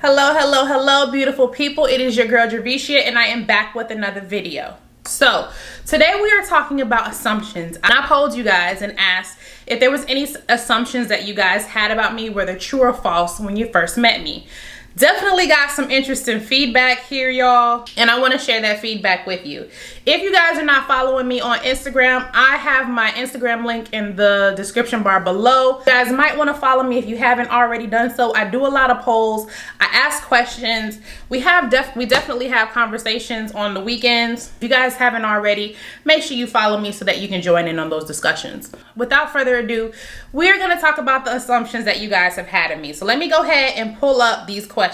Hello, hello, hello, beautiful people. It is your girl, Dravicia, and I am back with another video. So, today we are talking about assumptions. I polled you guys and asked if there was any assumptions that you guys had about me, whether true or false, when you first met me. Definitely got some interesting feedback here, y'all, and I want to share that feedback with you. If you guys are not following me on Instagram, I have my Instagram link in the description bar below. You guys might want to follow me if you haven't already done so. I do a lot of polls. I ask questions. We definitely have conversations on the weekends. If you guys haven't already, make sure you follow me so that you can join in on those discussions. Without further ado, we're going to talk about the assumptions that you guys have had of me. So let me go ahead and pull up these questions.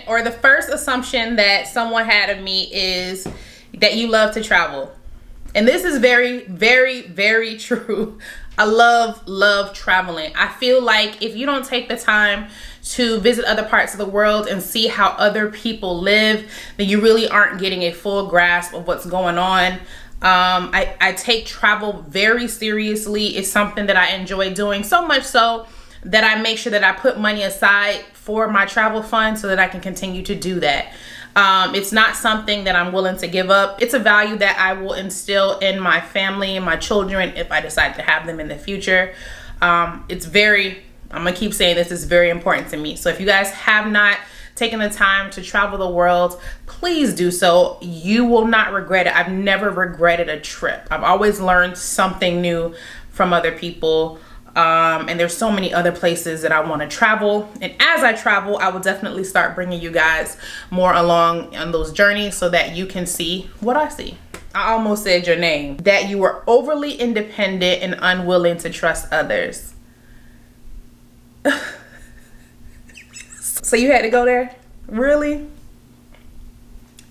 Or the first assumption that someone had of me is that you love to travel. And this is very, very, very true. I love traveling. I feel like if you don't take the time to visit other parts of the world and see how other people live, then you really aren't getting a full grasp of what's going on. I take travel very seriously. It's something that I enjoy doing, so much so that I make sure that I put money aside for my travel fund so that I can continue to do that. It's not something that I'm willing to give up. It's a value that I will instill in my family and my children if I decide to have them in the future. I'm gonna keep saying this is very important to me. So if you guys have not taken the time to travel the world, please do so. You will not regret it. I've never regretted a trip. I've always learned something new from other people. And there's so many other places that I want to travel. And as I travel, I will definitely start bringing you guys more along on those journeys so that you can see what I see. I almost said your name. That you were overly independent and unwilling to trust others. So you had to go there? Really?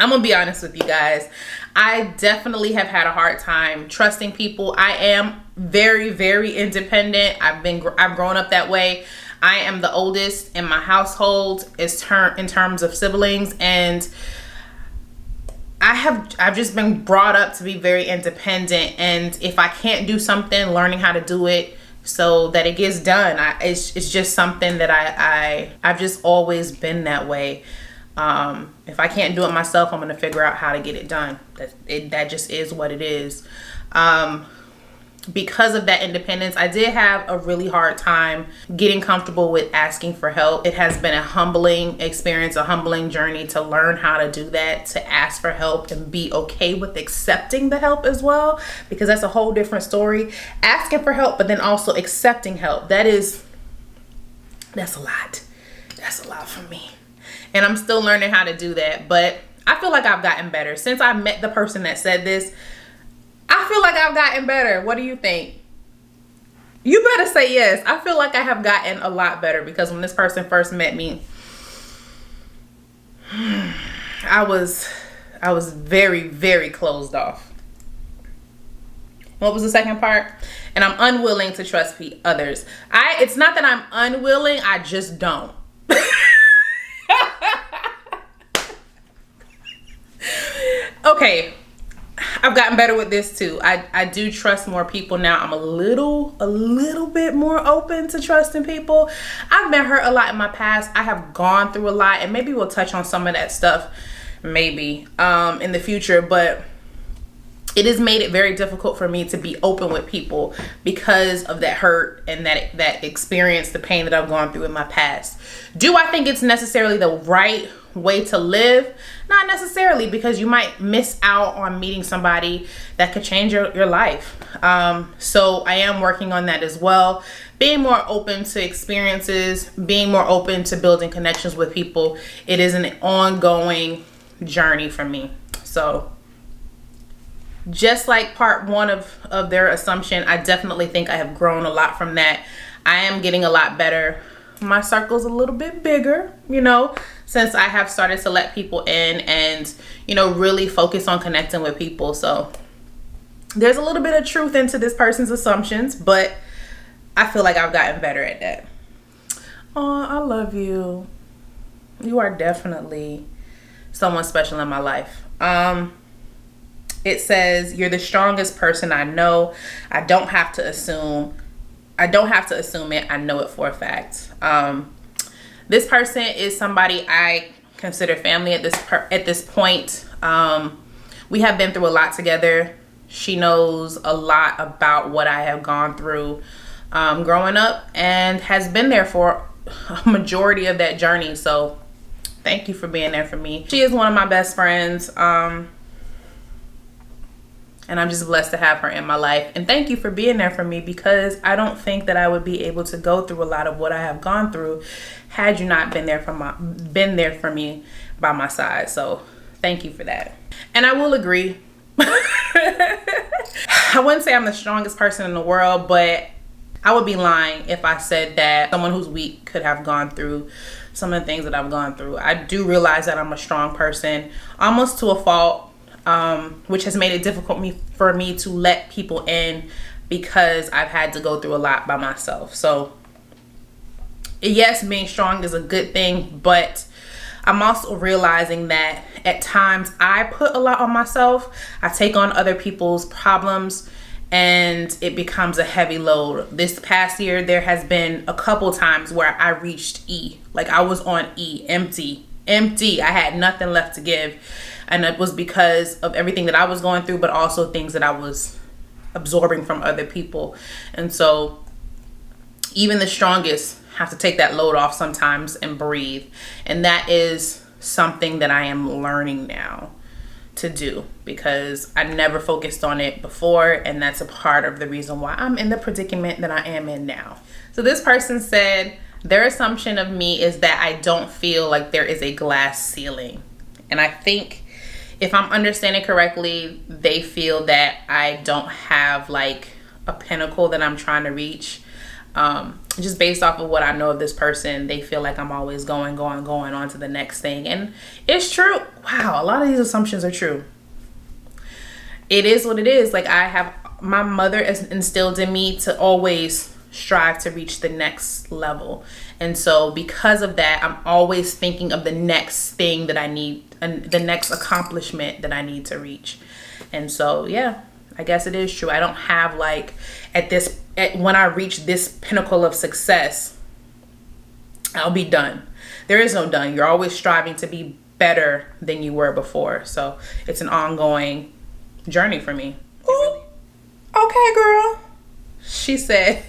I'm gonna be honest with you guys. I definitely have had a hard time trusting people. I am very, very independent. I've grown up that way. I am the oldest in my household in terms of siblings, and I've just been brought up to be very independent. And if I can't do something, learning how to do it so that it gets done. It's just something that I've just always been that way. If I can't do it myself, I'm going to figure out how to get it done. That just is what it is. Because of that independence, I did have a really hard time getting comfortable with asking for help. It has been a humbling experience, a humbling journey to learn how to do that, to ask for help and be okay with accepting the help as well, because that's a whole different story. Asking for help, but then also accepting help. That's a lot. That's a lot for me. And I'm still learning how to do that, but I feel like I've gotten better. Since I met the person that said this, I feel like I've gotten better. What do you think? You better say yes. I feel like I have gotten a lot better, because when this person first met me, I was very, very closed off. What was the second part? And I'm unwilling to trust others. It's not that I'm unwilling, I just don't. Okay, I've gotten better with this too. I do trust more people now. I'm a little bit more open to trusting people. I've been hurt a lot in my past. I have gone through a lot, and maybe we'll touch on some of that stuff maybe in the future, but it has made it very difficult for me to be open with people because of that hurt and that experience, the pain that I've gone through in my past. Do I think it's necessarily the right way to live? Not necessarily, because you might miss out on meeting somebody that could change your life. So I am working on that as well. Being more open to experiences, being more open to building connections with people. It is an ongoing journey for me. So just like part one of their assumption, I definitely think I have grown a lot from that. I am getting a lot better. My circle's a little bit bigger, since I have started to let people in and, really focus on connecting with people. So there's a little bit of truth into this person's assumptions, but I feel like I've gotten better at that. Oh, I love you. You are definitely someone special in my life. It says, you're the strongest person I know. I don't have to assume it. I know it for a fact. This person is somebody I consider family at this point. We have been through a lot together. She knows a lot about what I have gone through growing up and has been there for a majority of that journey. So thank you for being there for me. She is one of my best friends. And I'm just blessed to have her in my life. And thank you for being there for me, because I don't think that I would be able to go through a lot of what I have gone through had you not been there for me by my side. So thank you for that. And I will agree. I wouldn't say I'm the strongest person in the world, but I would be lying if I said that someone who's weak could have gone through some of the things that I've gone through. I do realize that I'm a strong person, almost to a fault. Which has made it difficult for me to let people in, because I've had to go through a lot by myself. So yes, being strong is a good thing, but I'm also realizing that at times I put a lot on myself. I take on other people's problems and it becomes a heavy load. This past year, there has been a couple times where I reached E. Like I was on E, empty. I had nothing left to give. And it was because of everything that I was going through, but also things that I was absorbing from other people. And so even the strongest have to take that load off sometimes and breathe. And that is something that I am learning now to do, because I never focused on it before. And that's a part of the reason why I'm in the predicament that I am in now. So this person said, their assumption of me is that I don't feel like there is a glass ceiling. And I think, if I'm understanding correctly, they feel that I don't have like a pinnacle that I'm trying to reach. Just based off of what I know of this person, they feel like I'm always going on to the next thing. And it's true. Wow, a lot of these assumptions are true. It is what it is. Like my mother has instilled in me to always strive to reach the next level. And so because of that, I'm always thinking of the next thing that I need, and the next accomplishment that I need to reach. And so, yeah, I guess it is true. I don't have like when I reach this pinnacle of success, I'll be done. There is no done. You're always striving to be better than you were before. So it's an ongoing journey for me. Ooh, okay, girl. She said,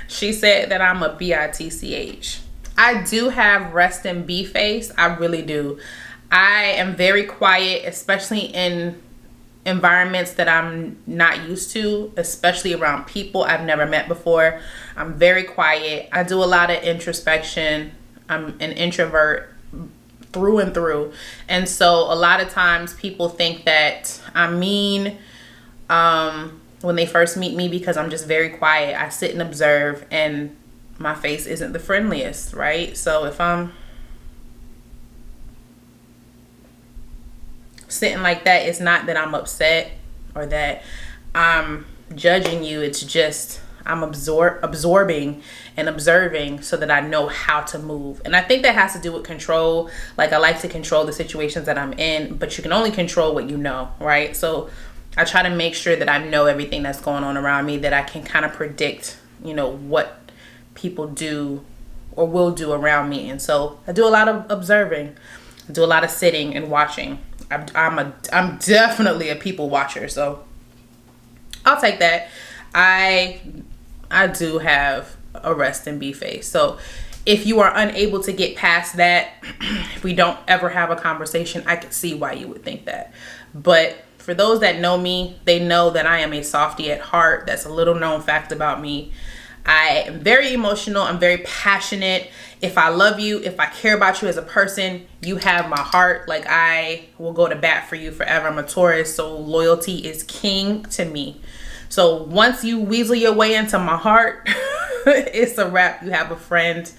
she said that I'm a bitch. I do have rest and be face. I really do. I am very quiet, especially in environments that I'm not used to, especially around people I've never met before. I'm very quiet. I do a lot of introspection. I'm an introvert through and through. And so a lot of times people think that I'm mean when they first meet me, because I'm just very quiet. I sit and observe, and my face isn't the friendliest, right? So if I'm sitting like that, it's not that I'm upset or that I'm judging you. It's just I'm absorbing and observing so that I know how to move. And I think that has to do with control. Like I like to control the situations that I'm in, but you can only control what you know, right? So I try to make sure that I know everything that's going on around me, that I can kind of predict, what people do or will do around me. And so I do a lot of observing. I do a lot of sitting and watching. I'm definitely a people watcher, so I'll take that. I do have a rest and be face. So if you are unable to get past that, if we don't ever have a conversation, I can see why you would think that. But for those that know me, they know that I am a softie at heart. That's a little known fact about me. I am very emotional. I'm very passionate. If I love you, if I care about you as a person, you have my heart. Like I will go to bat for you forever. I'm a Taurus, so loyalty is king to me. So once you weasel your way into my heart, it's a wrap. You have a friend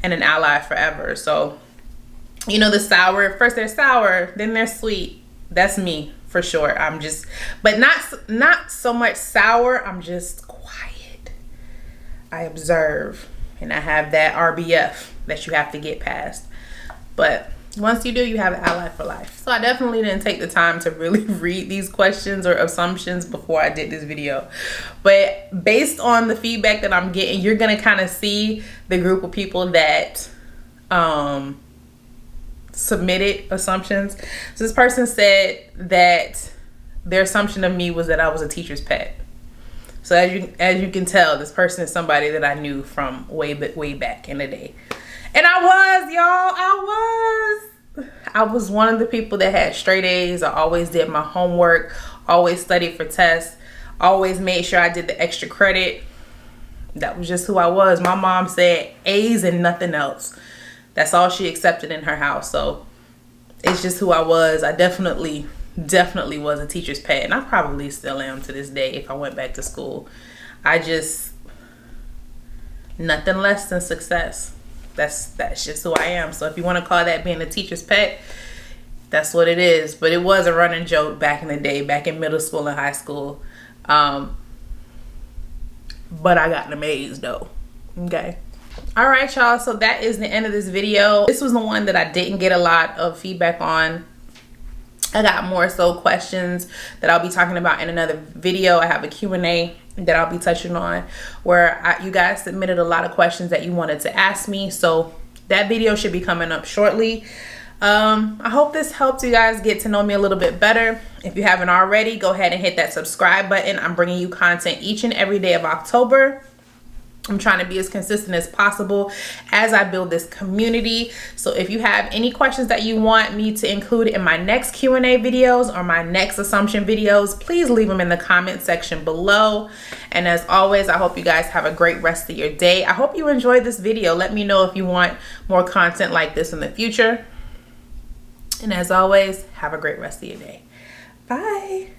and an ally forever. So, the sour, first they're sour, then they're sweet. That's me for sure. I'm just, but not so much sour. I'm just quiet. I observe, and I have that RBF that you have to get past. But Once you do, you have an ally for life. So I definitely didn't take the time to really read these questions or assumptions before I did this video. But based on the feedback that I'm getting, you're gonna kind of see the group of people that submitted assumptions. So this person said that their assumption of me was that I was a teacher's pet. So as you can tell, this person is somebody that I knew from way back in the day. And I was, y'all, I was one of the people that had straight A's. I always did my homework, always studied for tests, always made sure I did the extra credit. That was just who I was. My mom said A's and nothing else. That's all she accepted in her house. So it's just who I was. I definitely was a teacher's pet, and I probably still am to this day if I went back to school. Nothing less than success. That's just who I am. So if you want to call that being a teacher's pet, that's what it is. But it was a running joke back in the day, back in middle school and high school. But I got them A's though. Okay. All right, y'all. So that is the end of this video. This was the one that I didn't get a lot of feedback on. I got more so questions that I'll be talking about in another video. I have a Q&A that I'll be touching on where you guys submitted a lot of questions that you wanted to ask me. So that video should be coming up shortly. I hope this helped you guys get to know me a little bit better. If you haven't already, go ahead and hit that subscribe button. I'm bringing you content each and every day of October. I'm trying to be as consistent as possible as I build this community. So if you have any questions that you want me to include in my next Q&A videos or my next assumption videos, please leave them in the comment section below. And as always, I hope you guys have a great rest of your day. I hope you enjoyed this video. Let me know if you want more content like this in the future. And as always, have a great rest of your day. Bye.